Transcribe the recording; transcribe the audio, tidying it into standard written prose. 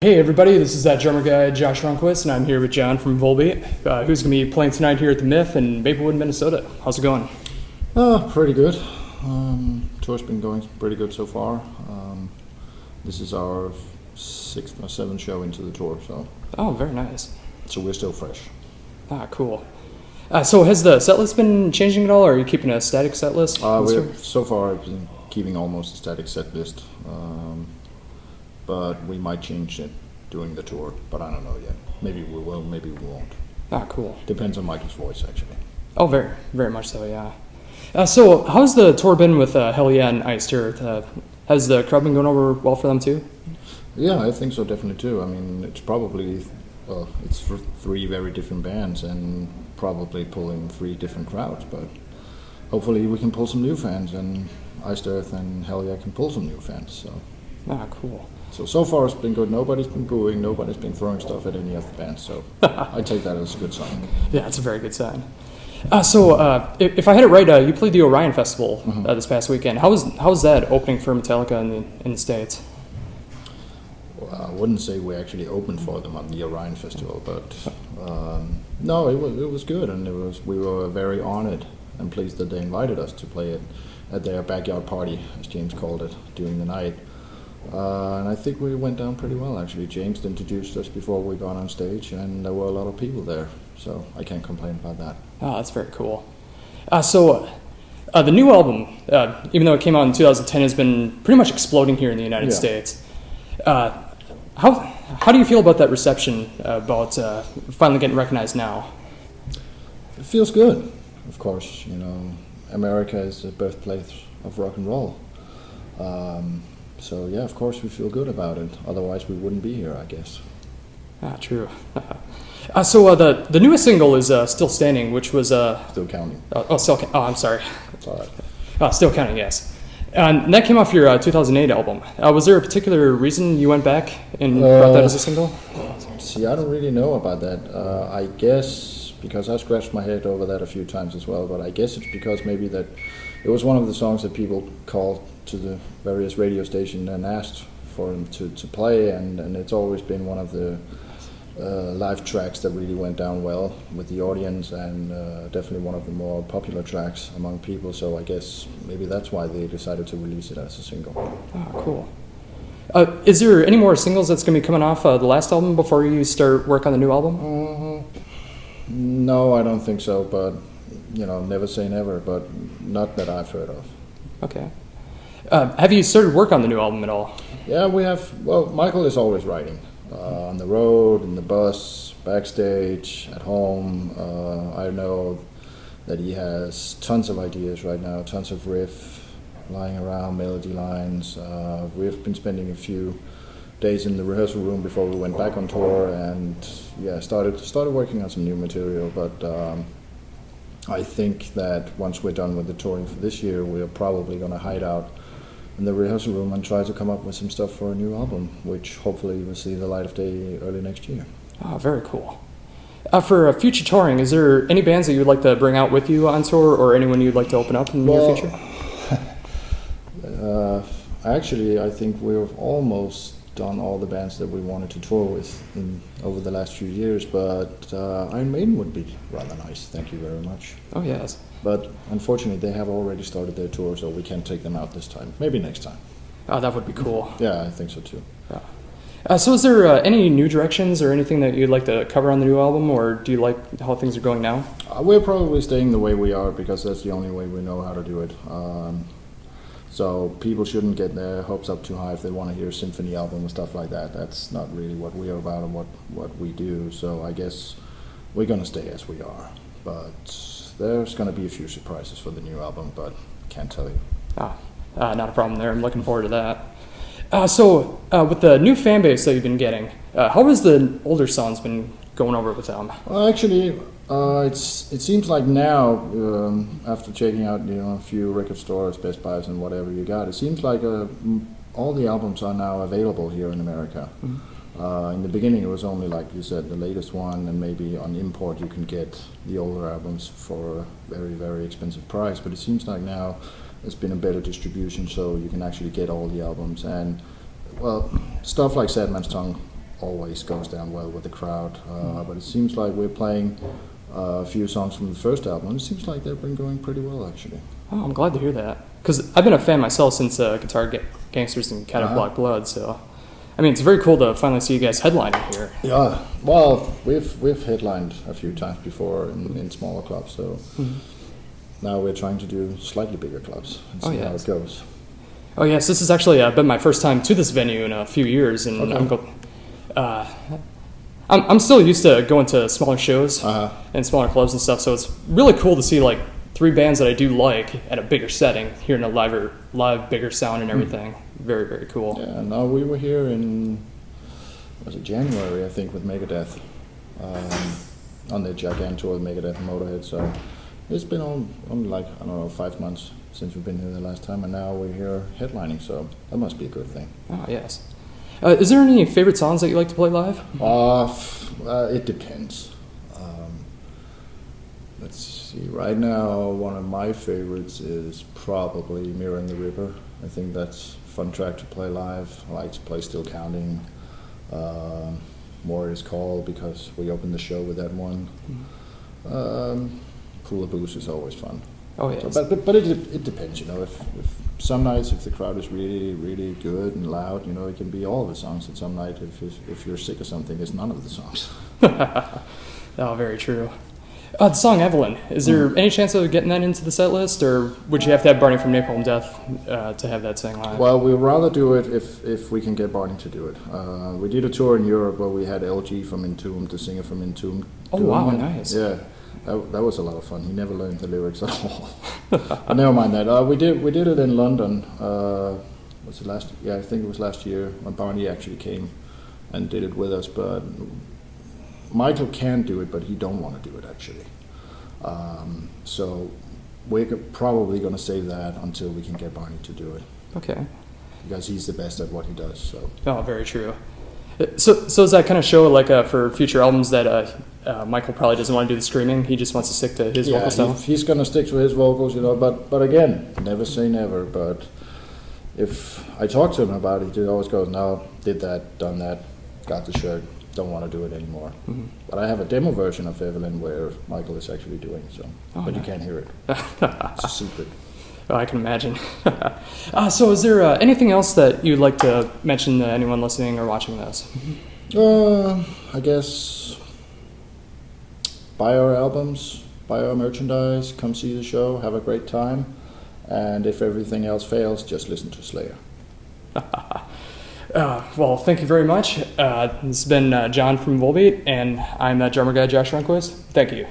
Hey everybody, this is that drummer guy Josh Rundquist, and I'm here with Jon from Volbeat, who's going to be playing tonight here at the Myth in Maplewood, Minnesota. How's it going? Pretty good. Tour's been going pretty good so far. This is our 6th or 7th show into the tour, Oh, very nice. so we're still fresh. Cool. So has the setlist been changing at all, or are you keeping a static setlist? So far I've been keeping almost a static set list, but we might change it during the tour, but I don't know yet. Maybe we will, maybe we won't. Cool. Depends on Michael's voice, actually. Oh, very, very much so, yeah. So how's the tour been with Hellyeah and Iced Earth? Has the crowd been going over well for them too? Yeah, I think so, definitely too. I mean, it's probably, it's for 3 very different bands and probably pulling 3 different crowds, but hopefully we can pull some new fans, and Iced Earth and Hellyeah can pull some new fans. Cool. So far it's been good. Nobody's been booing, nobody's been throwing stuff at any of the bands, so I take that as a good sign. Yeah, it's a very good sign. If I had it right, you played the Orion Festival this past weekend. How was that opening for Metallica in the States? Well, I wouldn't say we actually opened for them on the Orion Festival, but no, it was good, and we were very honored and pleased that they invited us to play it at their backyard party, as James called it, during the night. And I think we went down pretty well, actually. James introduced us before we got on stage, and there were a lot of people there, so I can't complain about that. That's very cool. The new album, even though it came out in 2010, has been pretty much exploding here in the United States. How do you feel about that reception, about finally getting recognized now? It feels good, of course. You know, America is the birthplace of rock and roll. So yeah, of course we feel good about it. Otherwise we wouldn't be here, I guess. True. The newest single is "Still Standing," which was Still counting. I'm sorry. That's all right. Still Counting, yes. And that came off your 2008 album. Was there a particular reason you went back and brought that as a single? See, I don't really know about that. I guess because I scratched my head over that a few times as well, but I guess it's because maybe that it was one of the songs that people called to the various radio stations and asked for him to play, and it's always been one of the live tracks that really went down well with the audience, and definitely one of the more popular tracks among people, so I guess maybe that's why they decided to release it as a single. Cool. Is there any more singles that's going to be coming off the last album before you start work on the new album? No, I don't think so, but never say never, but not that I've heard of. Okay. Have you started work on the new album at all? Yeah, we have. Well, Michael is always writing. On the road, in the bus, backstage, at home. I know that he has tons of ideas right now, tons of riff lying around, melody lines. We've been spending a few days in the rehearsal room before we went back on tour, and started working on some new material, but I think that once we're done with the touring for this year, we're probably going to hide out in the rehearsal room and try to come up with some stuff for a new album, which hopefully will see the light of day early next year. Very cool. For future touring, is there any bands that you'd like to bring out with you on tour, or anyone you'd like to open up in the near future? Actually, I think we've almost done all the bands that we wanted to tour with over the last few years, but Iron Maiden would be rather nice. Thank you very much. Oh, yes. But unfortunately, they have already started their tour, so we can't take them out this time. Maybe next time. That would be cool. Yeah, I think so too. So is there any new directions or anything that you'd like to cover on the new album, or do you like how things are going now? We're probably staying the way we are because that's the only way we know how to do it. So people shouldn't get their hopes up too high if they want to hear a symphony album and stuff like that. That's not really what we are about and what we do. So I guess we're going to stay as we are. But there's going to be a few surprises for the new album, but can't tell you. Not a problem there. I'm looking forward to that. With the new fan base that you've been getting, how has the older songs been going over with them? Well, actually, it seems like now, after checking out a few record stores, Best Buys, and whatever you got, it seems like all the albums are now available here in America. Mm-hmm. In the beginning, it was only, like you said, the latest one, and maybe on import you can get the older albums for a very, very expensive price. But it seems like now there's been a better distribution, so you can actually get all the albums. And well, stuff like Sad Man's Tongue always goes down well with the crowd. But it seems like we're playing a few songs from the first album. It seems like they've been going pretty well, actually. Oh, I'm glad to hear that. Because I've been a fan myself since Guitar Gangsters and Cat of Black Blood, so... I mean, it's very cool to finally see you guys headlining here. Yeah, well, we've headlined a few times before in smaller clubs, so now we're trying to do slightly bigger clubs and see how it goes. Oh yes, this has actually been my first time to this venue in a few years, and I'm still used to going to smaller shows and smaller clubs and stuff. So it's really cool to see like 3 bands that I do like at a bigger setting, hearing a live bigger sound and everything. Very, very cool. Yeah, no, we were here in January, I think, with Megadeth on the Gigantour with Megadeth and Motorhead. So it's been only like, I don't know, 5 months since we've been here the last time, and now we're here headlining, so that must be a good thing. Oh, yes. Is there any favorite songs that you like to play live? It depends. Let's see, right now one of my favorites is probably Mirror and the Ripper. I think that's a fun track to play live. I like to play Still Counting. More is Call, because we opened the show with that one. Cooler Boost is always fun. Oh yes. So, but it depends, you know. If some nights, if the crowd is really, really good and loud, you know, it can be all of the songs. And some night, if you're sick or something, it's none of the songs. Oh, very true. The song Evelyn, is there any chance of getting that into the set list, or would you have to have Barney from Napalm Death to have that sang live? Well, we'd rather do it if we can get Barney to do it. We did a tour in Europe where we had LG from Entombed, the singer from Entombed. Oh, wow, nice. Yeah, that was a lot of fun. He never learned the lyrics at all. But never mind that. We did it in London. Was it last? Yeah, I think it was last year when Barney actually came and did it with us. But Michael can do it, but he don't want to do it actually. So we're probably going to save that until we can get Barney to do it. Okay. Because he's the best at what he does. So. Oh, very true. So does that kind of show like for future albums that Michael probably doesn't want to do the screaming? He just wants to stick to his vocal style. He's going to stick to his vocals, you know. But again, never say never. But if I talk to him about it, he always goes, "No, did that, done that, got the shirt. Don't want to do it anymore." But I have a demo version of Evelyn where Michael is actually doing so, but you can't hear it. It's a secret. Oh, I can imagine. So is there anything else that you'd like to mention to anyone listening or watching this? I guess buy our albums, buy our merchandise, come see the show, have a great time, and if everything else fails, just listen to Slayer. Well, thank you very much. This has been John from Volbeat, and I'm that drummer guy, Josh Rundquist. Thank you.